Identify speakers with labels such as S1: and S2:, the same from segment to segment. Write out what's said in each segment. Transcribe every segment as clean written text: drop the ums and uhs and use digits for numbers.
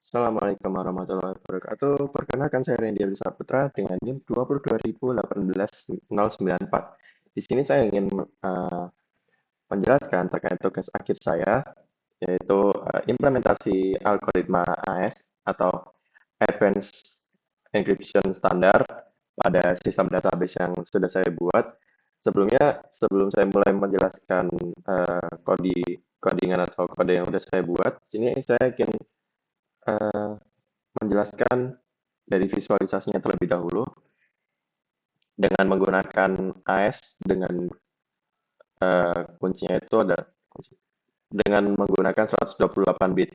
S1: Assalamualaikum warahmatullahi wabarakatuh. Perkenalkan saya Randy Abdul Putra dengan NIM 22018-094. Di sini saya ingin menjelaskan terkait tugas akhir saya, yaitu implementasi algoritma AES atau Advanced Encryption Standard pada sistem database yang sudah saya buat. Sebelum saya mulai menjelaskan codingan atau kode yang sudah saya buat, sini saya ingin eh, menjelaskan dari visualisasinya terlebih dahulu dengan menggunakan AES dengan kuncinya itu ada dengan menggunakan 128 bit.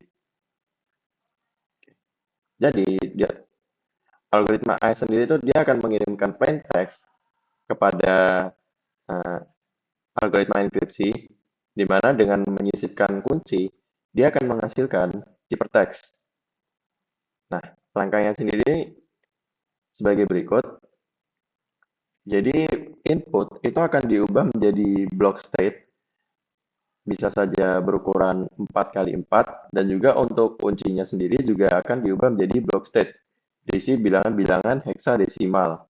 S1: Jadi dia algoritma AES sendiri itu dia akan mengirimkan plain text kepada eh, algoritma enkripsi di mana dengan menyisipkan kunci dia akan menghasilkan ciphertext. Nah, langkahnya sendiri sebagai berikut. Jadi input itu akan diubah menjadi block state, bisa saja berukuran 4 kali 4 dan juga untuk kuncinya sendiri juga akan diubah menjadi block state, berisi bilangan-bilangan heksadesimal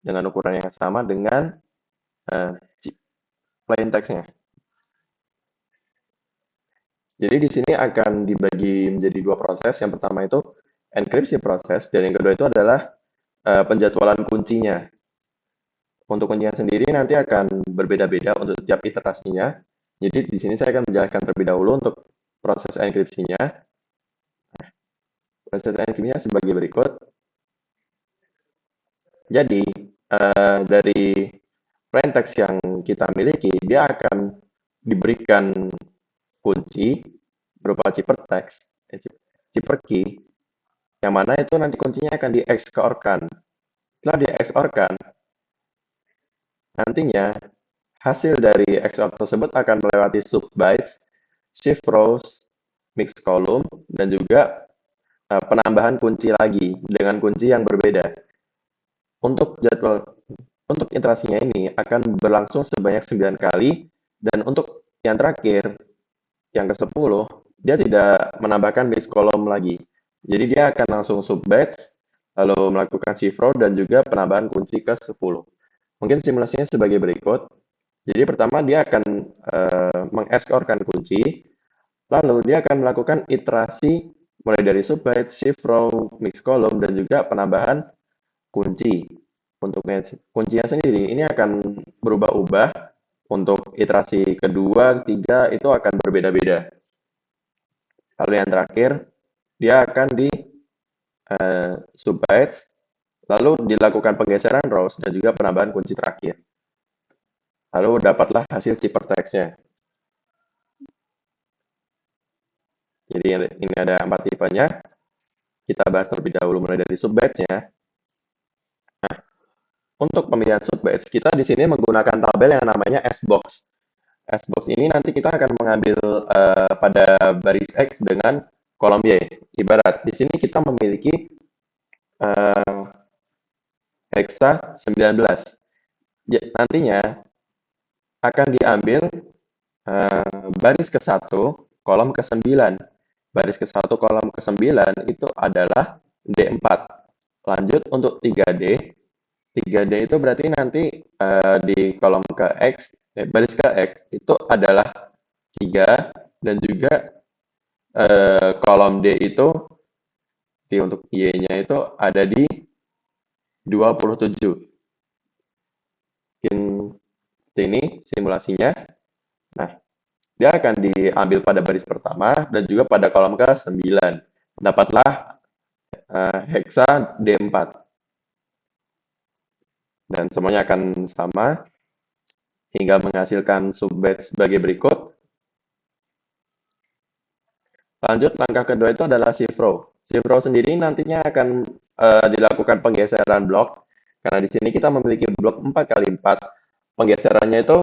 S1: dengan ukuran yang sama dengan eh, plain text-nya. Jadi di sini akan dibagi menjadi dua proses. Yang pertama itu enkripsi proses dan yang kedua itu adalah penjadwalan kuncinya. Untuk kuncinya sendiri nanti akan berbeda-beda untuk setiap iterasinya. Jadi di sini saya akan menjelaskan terlebih dahulu untuk proses enkripsinya. Proses enkripsinya sebagai berikut. Jadi dari plain text yang kita miliki, dia akan diberikan kunci berupa ciphertext, cipher key, yang mana itu nanti kuncinya akan di XOR-kan. Setelah di XOR-kan, nantinya hasil dari XOR tersebut akan melewati subbytes, shift rows, mix column, dan juga penambahan kunci lagi dengan kunci yang berbeda. Untuk jadwal untuk iterasinya ini akan berlangsung sebanyak 9 kali dan untuk yang terakhir, yang ke-10, dia tidak menambahkan mix column lagi. Jadi dia akan langsung subbatch, lalu melakukan shift row dan juga penambahan kunci ke-10. Mungkin simulasinya sebagai berikut. Jadi pertama dia akan mengekskorkan kunci, lalu dia akan melakukan iterasi mulai dari subbyte, shift row, mix column, dan juga penambahan kunci. Untuk kuncinya sendiri, ini akan berubah-ubah. Untuk iterasi kedua, ketiga, itu akan berbeda-beda. Lalu yang terakhir, dia akan di subbytes, lalu dilakukan penggeseran rows, dan juga penambahan kunci terakhir. Lalu dapatlah hasil ciphertext-nya. Jadi ini ada 4 tipenya. Kita bahas terlebih dahulu mulai dari subbatch-nya. Untuk pemilihan subbatch, kita di sini menggunakan tabel yang namanya S-box. S-box ini nanti kita akan mengambil pada baris X dengan kolom Y. Ibarat di sini kita memiliki uh, hexa 19. Nantinya akan diambil baris ke-1, kolom ke-9. Baris ke-1, kolom ke-9 itu adalah D4. Lanjut untuk 3D. 3D itu berarti nanti di kolom ke X, baris ke X itu adalah 3 dan juga kolom D itu untuk Y-nya itu ada di 27. Mungkin ini simulasinya. Nah, dia akan diambil pada baris pertama dan juga pada kolom ke-9. Dapatlah hexa D4. Dan semuanya akan sama hingga menghasilkan subbatch sebagai berikut. Lanjut, langkah kedua itu adalah shift row. Shift row sendiri nantinya akan dilakukan penggeseran blok. Karena di sini kita memiliki blok 4 kali 4. Penggeserannya itu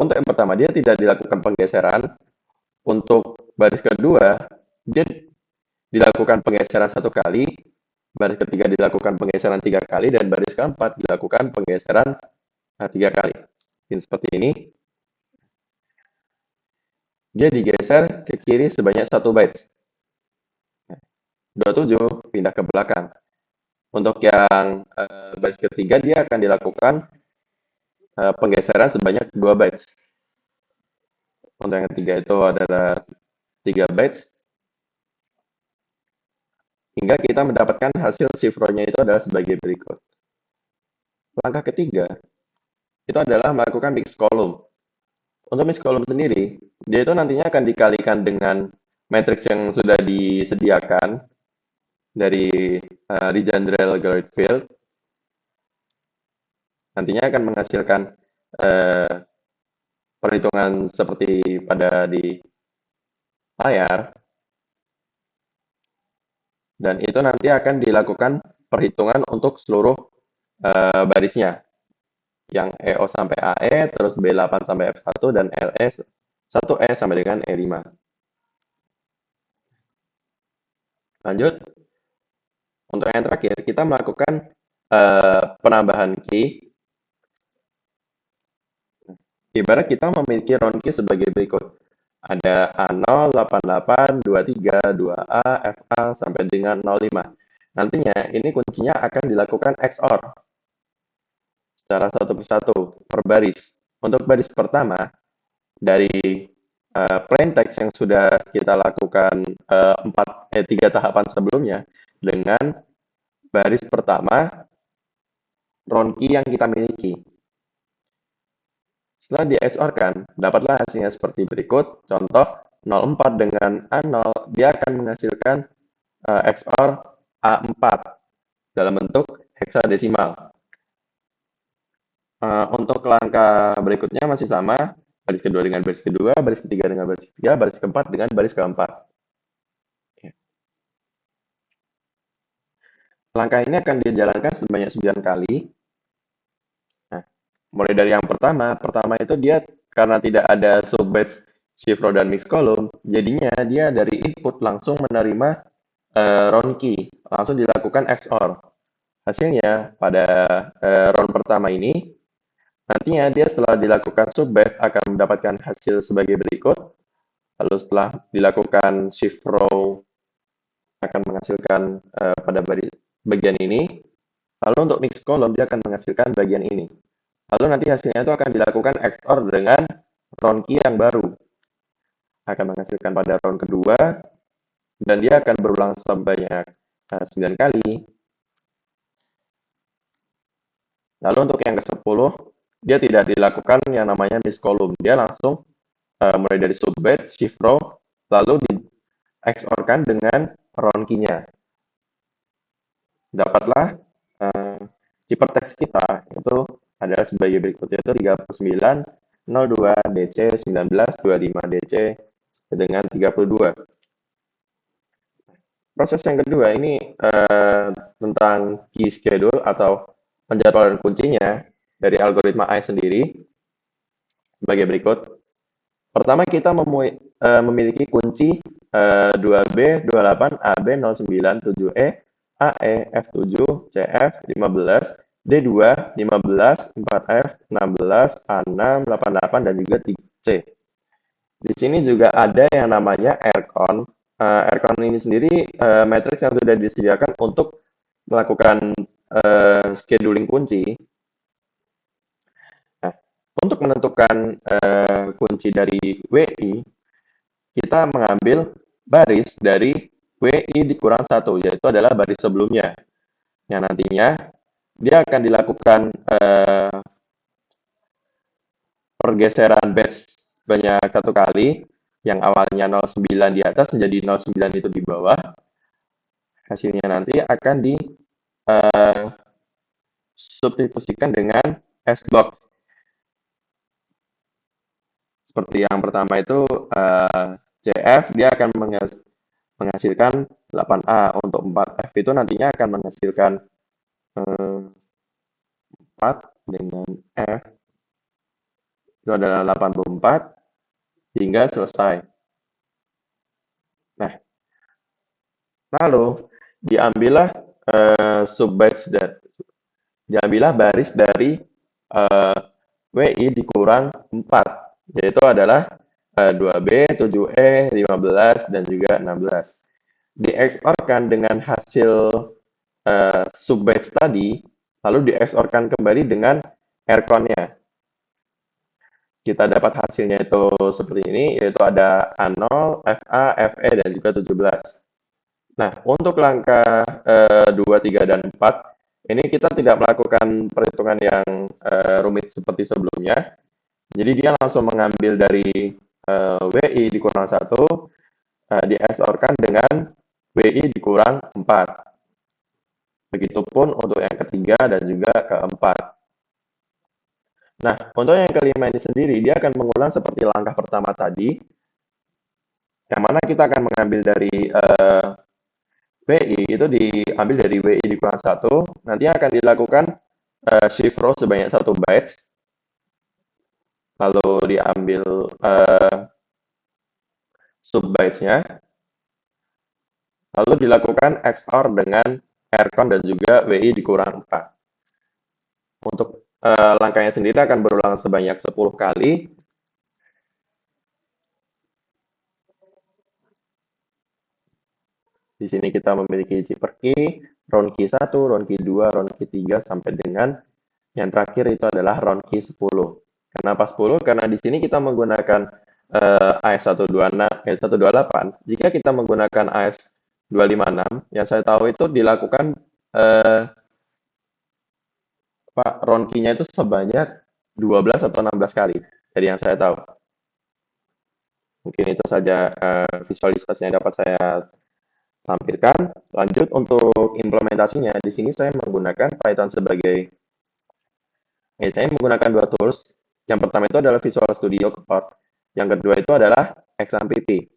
S1: untuk yang pertama dia tidak dilakukan penggeseran. Untuk baris kedua dia dilakukan penggeseran 1 kali. Baris ketiga dilakukan penggeseran 3 kali dan baris keempat dilakukan penggeseran 3 kali. Mungkin seperti ini. Dia digeser ke kiri sebanyak 1 bytes. 27 pindah ke belakang. Untuk yang baris ketiga dia akan dilakukan penggeseran sebanyak 2 bytes. Untuk yang ketiga itu adalah 3 bytes hingga kita mendapatkan hasil shift row-nya itu adalah sebagai berikut. Langkah ketiga itu adalah melakukan mix column. Untuk mix column sendiri, dia itu nantinya akan dikalikan dengan matriks yang sudah disediakan dari Legendre Algorithm Field. Nantinya akan menghasilkan eh, perhitungan seperti pada di layar, dan itu nanti akan dilakukan perhitungan untuk seluruh barisnya, yang EO sampai AE, terus B8 sampai F1, dan LE 1E sampai dengan E5. Lanjut, untuk yang terakhir, kita melakukan penambahan key. Ibarat kita memiliki round key sebagai berikut. Ada A0, 88, 23, 2A, FA, sampai dengan 05. Nantinya, ini kuncinya akan dilakukan XOR secara satu persatu per baris. Untuk baris pertama, dari plain text yang sudah kita lakukan 3 tahapan sebelumnya, dengan baris pertama round key yang kita miliki. Setelah di XOR-kan, dapatlah hasilnya seperti berikut. Contoh, 04 dengan A0, dia akan menghasilkan XOR A4 dalam bentuk heksadesimal. Untuk langkah berikutnya masih sama, baris kedua dengan baris kedua, baris ketiga dengan baris ketiga, baris keempat dengan baris keempat. Langkah ini akan dijalankan sebanyak 9 kali. Nah, mulai dari yang pertama itu dia karena tidak ada subbatch, shift row, dan mix column, jadinya dia dari input langsung menerima round key, langsung dilakukan XOR. Hasilnya pada round pertama ini, nantinya dia setelah dilakukan subbatch akan mendapatkan hasil sebagai berikut. Lalu setelah dilakukan shift row akan menghasilkan pada bagian ini. Lalu untuk mix column dia akan menghasilkan bagian ini. Lalu nanti hasilnya itu akan dilakukan XOR dengan round key yang baru. Akan menghasilkan pada round kedua, dan dia akan berulang sebanyak 9 kali. Lalu untuk yang ke-10, dia tidak dilakukan yang namanya mix column. Dia langsung mulai dari subbatch, shift row, lalu di XOR-kan dengan round key-nya. Dapatlah ciphertext kita itu adalah sebagai berikut, yaitu 39, 02, DC, 19, 25, DC, dengan 32. Proses yang kedua ini tentang key schedule atau penjadwalan kuncinya dari algoritma AI sendiri sebagai berikut. Pertama, kita memiliki kunci 2B, 28, AB, 09, 7E, AE, F7, CF, 15, D2, 15, 4F, 16, A6, 88, dan juga C. Di sini juga ada yang namanya ERCON. ERCON ini sendiri matriks yang sudah disediakan untuk melakukan scheduling kunci. Nah, untuk menentukan kunci dari WI, kita mengambil baris dari WI dikurang 1, yaitu adalah baris sebelumnya. Yang nantinya dia akan dilakukan pergeseran batch banyak 1 kali, yang awalnya 09 di atas menjadi 09 itu di bawah. Hasilnya nanti akan di substitusikan dengan S-block. Seperti yang pertama itu CF, dia akan menghasilkan 8A. Untuk 4F itu nantinya akan menghasilkan 4 dengan F. Itu adalah 84 hingga selesai. Nah, lalu diambillah subbatch diambillah baris dari WI dikurang 4, yaitu adalah 2B, 7E, 15, dan juga 16. di-XOR-kan dengan hasil subbytes tadi, lalu di-XOR-kan kembali dengan ARCON-nya. Kita dapat hasilnya itu seperti ini, yaitu ada A0, FA, FE, dan juga 17. Nah, untuk langkah 2, 3, dan 4, ini kita tidak melakukan perhitungan yang rumit seperti sebelumnya. Jadi dia langsung mengambil dari WI dikurang 1, di XOR-kan dengan WI dikurang 4. Begitupun untuk yang ketiga dan juga keempat. Nah, untuk yang kelima ini sendiri, dia akan mengulang seperti langkah pertama tadi, yang mana kita akan mengambil dari WI, itu diambil dari WI dikurang 1, nanti akan dilakukan shift row sebanyak 1 bytes, lalu diambil sub-bytes-nya, lalu dilakukan XOR dengan ARCON dan juga WI dikurang 4. Untuk langkahnya sendiri akan berulang sebanyak 10 kali. Di sini kita memiliki zipper key, round key 1, round key 2, round key 3, sampai dengan yang terakhir itu adalah round key 10. Kenapa 10? Karena di sini kita menggunakan AS128. Jika kita menggunakan AS256, yang saya tahu itu dilakukan round key-nya itu sebanyak 12 atau 16 kali, dari yang saya tahu. Mungkin itu saja visualisasi yang dapat saya tampilkan. Lanjut untuk implementasinya, di sini saya menggunakan Python sebagai saya menggunakan dua tools. Yang pertama itu adalah Visual Studio Code. Yang kedua itu adalah XAMPP.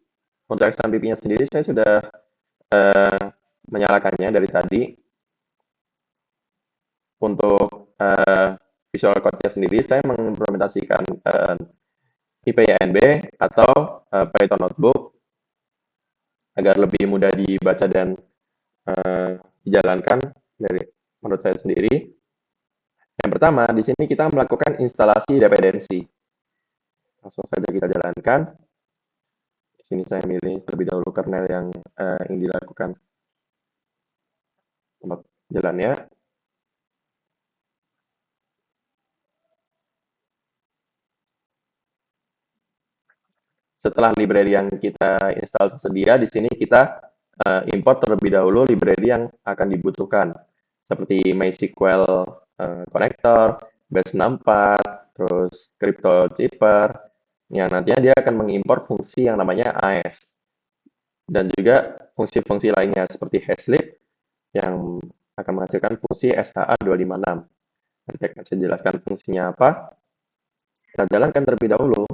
S1: Untuk XAMPP-nya sendiri saya sudah menyalakannya dari tadi. Untuk Visual Code-nya sendiri saya mengimplementasikan IPYNB atau Python Notebook agar lebih mudah dibaca dan dijalankan dari menurut saya sendiri. Yang pertama, di sini kita melakukan instalasi dependensi. Langsung saja kita jalankan. Di sini saya milih terlebih dahulu kernel yang ingin dilakukan tempat jalannya. Setelah library yang kita install tersedia, di sini kita import terlebih dahulu library yang akan dibutuhkan, seperti MySQL connector, base64, terus CryptoZipper, yang nantinya dia akan mengimport fungsi yang namanya AES, dan juga fungsi-fungsi lainnya seperti hashlib yang akan menghasilkan fungsi SHA-256. Nanti akan saya jelaskan fungsinya apa. Kita jalankan terlebih dahulu.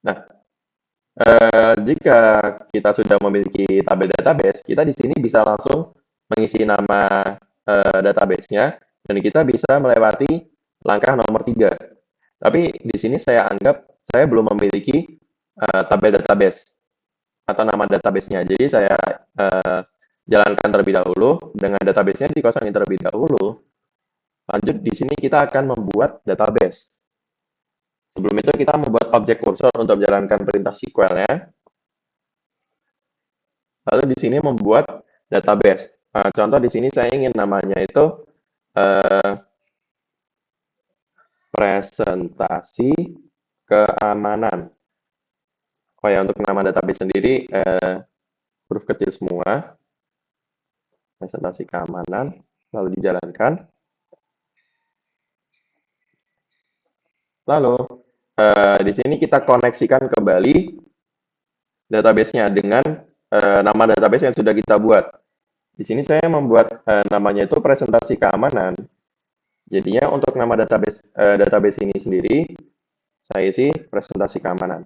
S1: Nah, jika kita sudah memiliki tabel database, kita di sini bisa langsung mengisi nama database-nya, dan kita bisa melewati langkah nomor 3. Tapi di sini saya anggap saya belum memiliki tabel database atau nama database-nya. Jadi saya jalankan terlebih dahulu dengan database-nya dikosongin terlebih dahulu. Lanjut di sini kita akan membuat database. Sebelum itu kita membuat objek cursor untuk menjalankan perintah SQL-nya. Lalu di sini membuat database. Contoh di sini saya ingin namanya itu presentasi keamanan. Oh ya, untuk nama database sendiri huruf kecil semua. Presentasi keamanan, lalu dijalankan. Lalu di sini kita koneksikan kembali database-nya dengan nama database yang sudah kita buat. Di sini saya membuat namanya itu presentasi keamanan. Jadinya untuk nama database ini sendiri saya isi presentasi keamanan.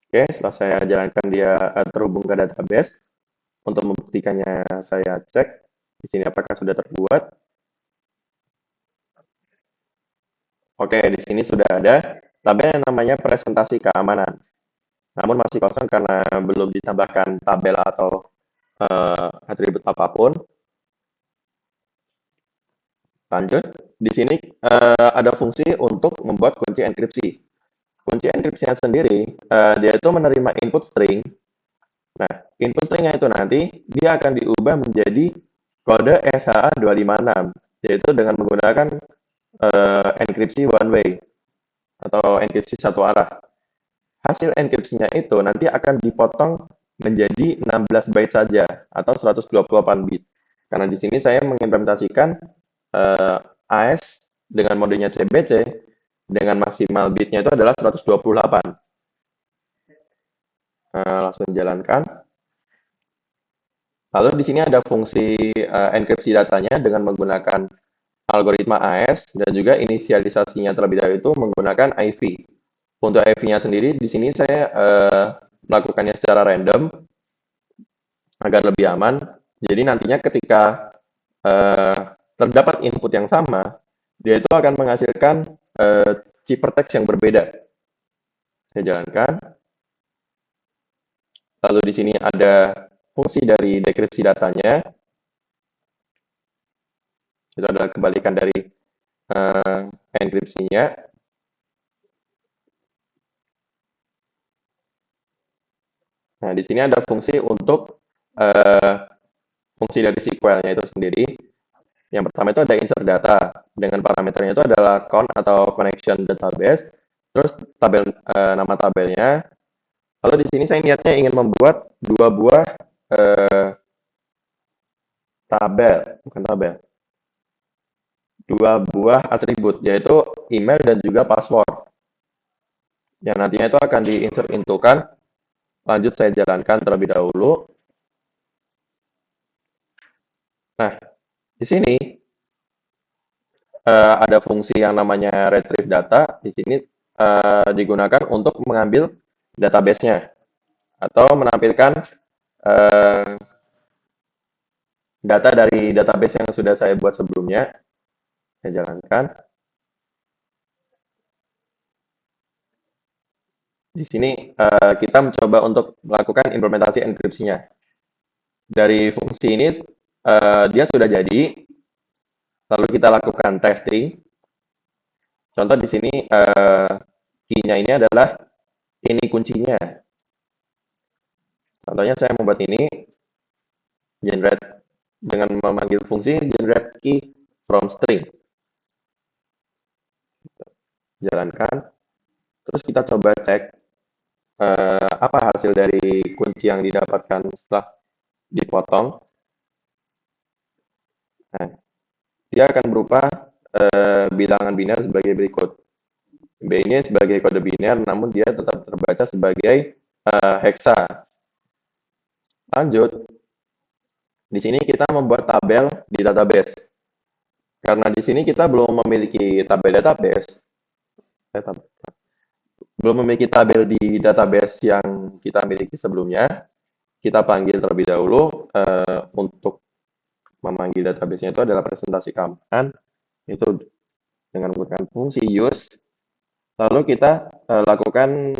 S1: Oke, setelah saya jalankan dia terhubung ke database. Untuk membuktikannya saya cek di sini apakah sudah terbuat. Oke, di sini sudah ada tabel yang namanya presentasi keamanan. Namun masih kosong karena belum ditambahkan tabel atau atribut apapun. Lanjut, di sini ada fungsi untuk membuat kunci enkripsi. Kunci enkripsinya sendiri, dia itu menerima input string Nah, input stringnya itu nanti dia akan diubah menjadi kode SHA-256, yaitu dengan menggunakan enkripsi one way atau enkripsi satu arah. Hasil enkripsinya itu nanti akan dipotong menjadi 16 byte saja atau 128 bit. Karena di sini saya mengimplementasikan AES dengan modenya CBC dengan maksimal bitnya itu adalah 128. Langsung jalankan. Lalu di sini ada fungsi enkripsi datanya dengan menggunakan algoritma AES dan juga inisialisasinya terlebih dahulu itu menggunakan IV. Untuk IV-nya sendiri di sini saya melakukannya secara random agar lebih aman. Jadi nantinya ketika terdapat input yang sama, dia itu akan menghasilkan ciphertext yang berbeda. Saya jalankan. Lalu di sini ada fungsi dari dekripsi datanya. Itu adalah kebalikan dari enkripsinya. Nah, di sini ada fungsi untuk fungsi dari SQL-nya itu sendiri. Yang pertama itu ada insert data dengan parameternya itu adalah con atau connection database, terus nama tabelnya. Lalu di sini saya niatnya ingin membuat dua buah bukan tabel, dua buah atribut yaitu email dan juga password. Yang nantinya itu akan di-insert intukan. Lanjut saya jalankan terlebih dahulu. Nah, di sini ada fungsi yang namanya retrieve data. Di sini digunakan untuk mengambil database-nya atau menampilkan eh, data dari database yang sudah saya buat sebelumnya. Saya jalankan. Di sini kita mencoba untuk melakukan implementasi enkripsinya. Dari fungsi ini dia sudah jadi, lalu kita lakukan testing. Contoh di sini key-nya ini adalah ini kuncinya. Contohnya saya membuat ini generate dengan memanggil fungsi generate key from string. Jalankan. Terus kita coba cek apa hasil dari kunci yang didapatkan setelah dipotong. Nah, dia akan berupa bilangan biner sebagai berikut. B ini sebagai kode biner, namun dia tetap terbaca sebagai hexa. Lanjut, di sini kita membuat tabel di database. Karena di sini kita belum memiliki tabel database, belum memiliki tabel di database yang kita miliki sebelumnya, kita panggil terlebih dahulu untuk memanggil database-nya itu adalah presentasi keamanan, itu dengan menggunakan fungsi use. Lalu kita lakukan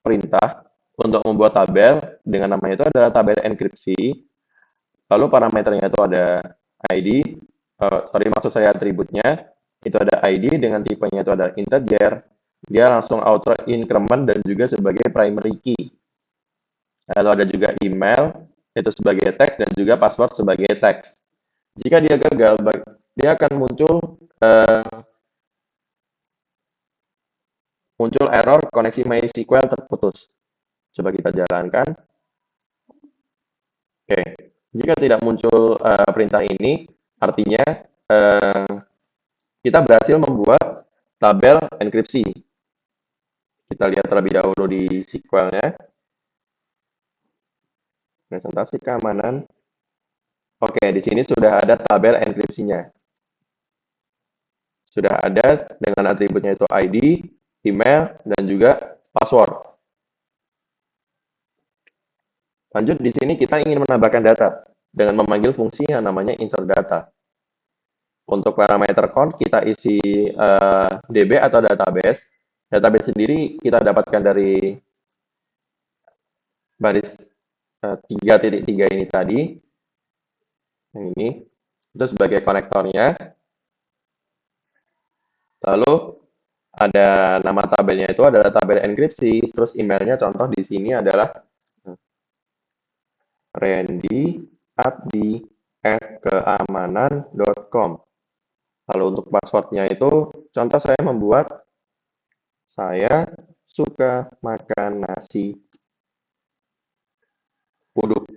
S1: perintah untuk membuat tabel dengan namanya itu adalah tabel enkripsi. Lalu parameternya itu ada ID, maksud saya atributnya, itu ada ID dengan tipenya itu ada integer, dia langsung auto increment dan juga sebagai primary key. Lalu ada juga email, itu sebagai teks dan juga password sebagai teks. Jika dia gagal, dia akan muncul error koneksi MySQL terputus. Coba kita jalankan. Oke, jika tidak muncul perintah ini, artinya kita berhasil membuat tabel enkripsi. Kita lihat terlebih dahulu di SQL-nya. Presentasi keamanan. Oke, di sini sudah ada tabel enkripsinya. Sudah ada dengan atributnya itu ID, email, dan juga password. Lanjut, di sini kita ingin menambahkan data dengan memanggil fungsi yang namanya insert data. Untuk parameter count, kita isi DB atau database. Database sendiri kita dapatkan dari baris 3.3 ini tadi. Yang ini. Itu sebagai konektornya. Lalu ada nama tabelnya itu adalah tabel enkripsi. Terus emailnya contoh di sini adalah randyabdi@keamanan.com. Lalu untuk passwordnya itu, contoh saya membuat saya suka makan nasi uduk.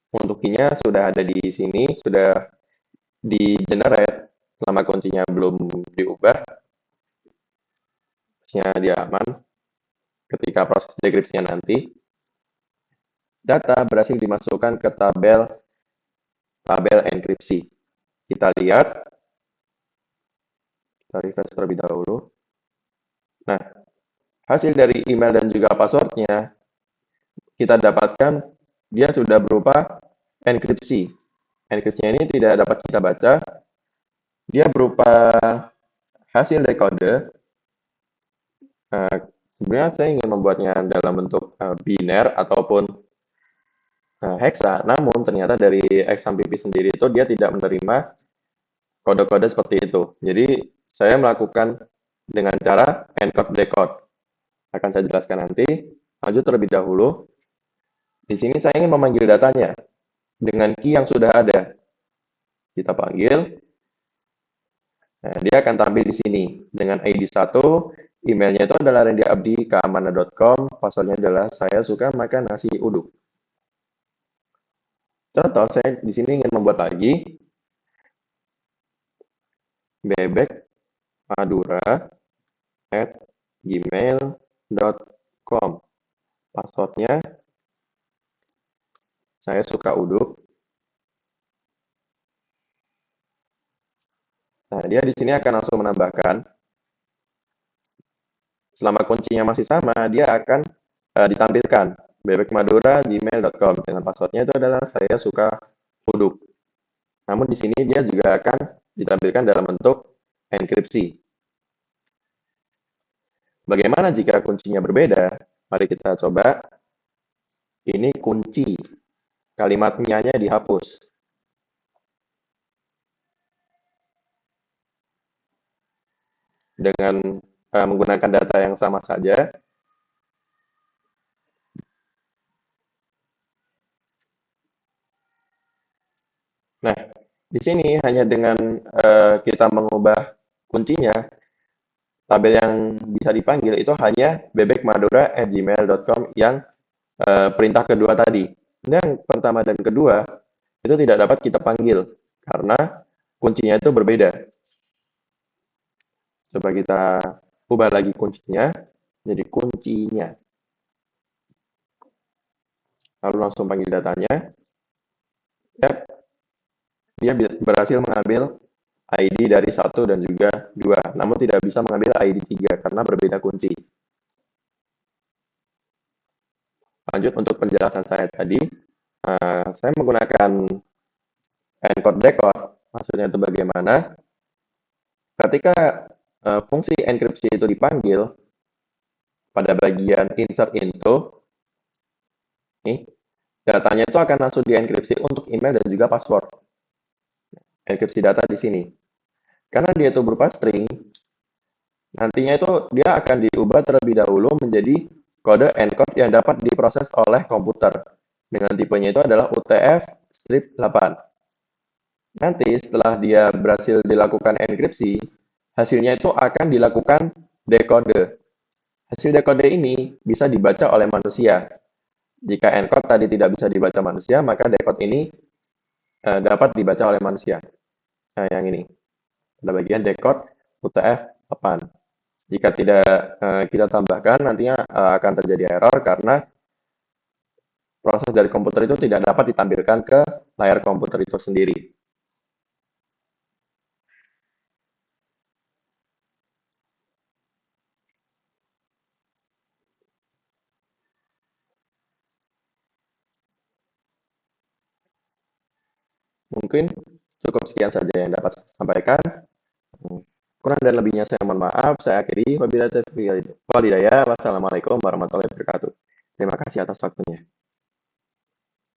S1: Untuk key-nya sudah ada di sini, sudah di-generate selama kuncinya belum diubah, pastinya dia aman. Ketika proses dekripsinya nanti, data berhasil dimasukkan ke tabel enkripsi. Kita lihat, kita refresh terlebih dahulu. Nah, hasil dari email dan juga passwordnya, kita dapatkan dia sudah berupa enkripsi. Enkripsinya ini tidak dapat kita baca, dia berupa hasil dekode. Sebenarnya saya ingin membuatnya dalam bentuk biner ataupun hexa, namun ternyata dari XAMPP sendiri itu dia tidak menerima kode-kode seperti itu. Jadi saya melakukan dengan cara encode decode. Akan saya jelaskan nanti. Lanjut terlebih dahulu. Di sini saya ingin memanggil datanya dengan key yang sudah ada. Kita panggil. Nah, dia akan tampil di sini dengan ID 1. Emailnya itu adalah randyabdi@keamanan.com. Passwordnya adalah saya suka makan nasi uduk. Contoh, saya di sini ingin membuat lagi bebekmadura@gmail.com. Passwordnya saya suka uduk. Nah, dia di sini akan langsung menambahkan. Selama kuncinya masih sama, dia akan ditampilkan bebekmadura@gmail.com dengan passwordnya itu adalah saya suka uduk. Namun di sini dia juga akan ditampilkan dalam bentuk enkripsi. Bagaimana jika kuncinya berbeda? Mari kita coba. Ini kunci. Kalimatnya dihapus. Dengan menggunakan data yang sama saja. Nah, di sini hanya dengan kita mengubah kuncinya, tabel yang bisa dipanggil itu hanya bebekmadura@gmail.com yang perintah kedua tadi. Yang pertama dan kedua itu tidak dapat kita panggil karena kuncinya itu berbeda. Coba kita ubah lagi kuncinya jadi kuncinya. Lalu langsung panggil datanya. Yap, dia berhasil mengambil ID dari 1 dan juga 2, namun tidak bisa mengambil ID 3 karena berbeda kunci. Lanjut untuk penjelasan saya tadi, saya menggunakan encode decode. Maksudnya itu bagaimana? Ketika fungsi enkripsi itu dipanggil pada bagian insert into, nih, datanya itu akan langsung dienkripsi untuk email dan juga password. Enkripsi data di sini. Karena dia itu berupa string, nantinya itu dia akan diubah terlebih dahulu menjadi kode encode yang dapat diproses oleh komputer. Dengan tipenya itu adalah UTF-8. Nanti setelah dia berhasil dilakukan enkripsi, hasilnya itu akan dilakukan dekode. Hasil dekode ini bisa dibaca oleh manusia. Jika encode tadi tidak bisa dibaca manusia, maka decode ini dapat dibaca oleh manusia. Nah, yang ini. Pada bagian decode UTF-8. Jika tidak kita tambahkan, nantinya akan terjadi error karena proses dari komputer itu tidak dapat ditampilkan ke layar komputer itu sendiri. Mungkin cukup sekian saja yang dapat saya sampaikan. Kurang dan lebihnya saya mohon maaf. Saya akhiri. Wabillahi taufiq wal hidayah. Wassalamualaikum warahmatullahi wabarakatuh. Terima kasih atas waktunya.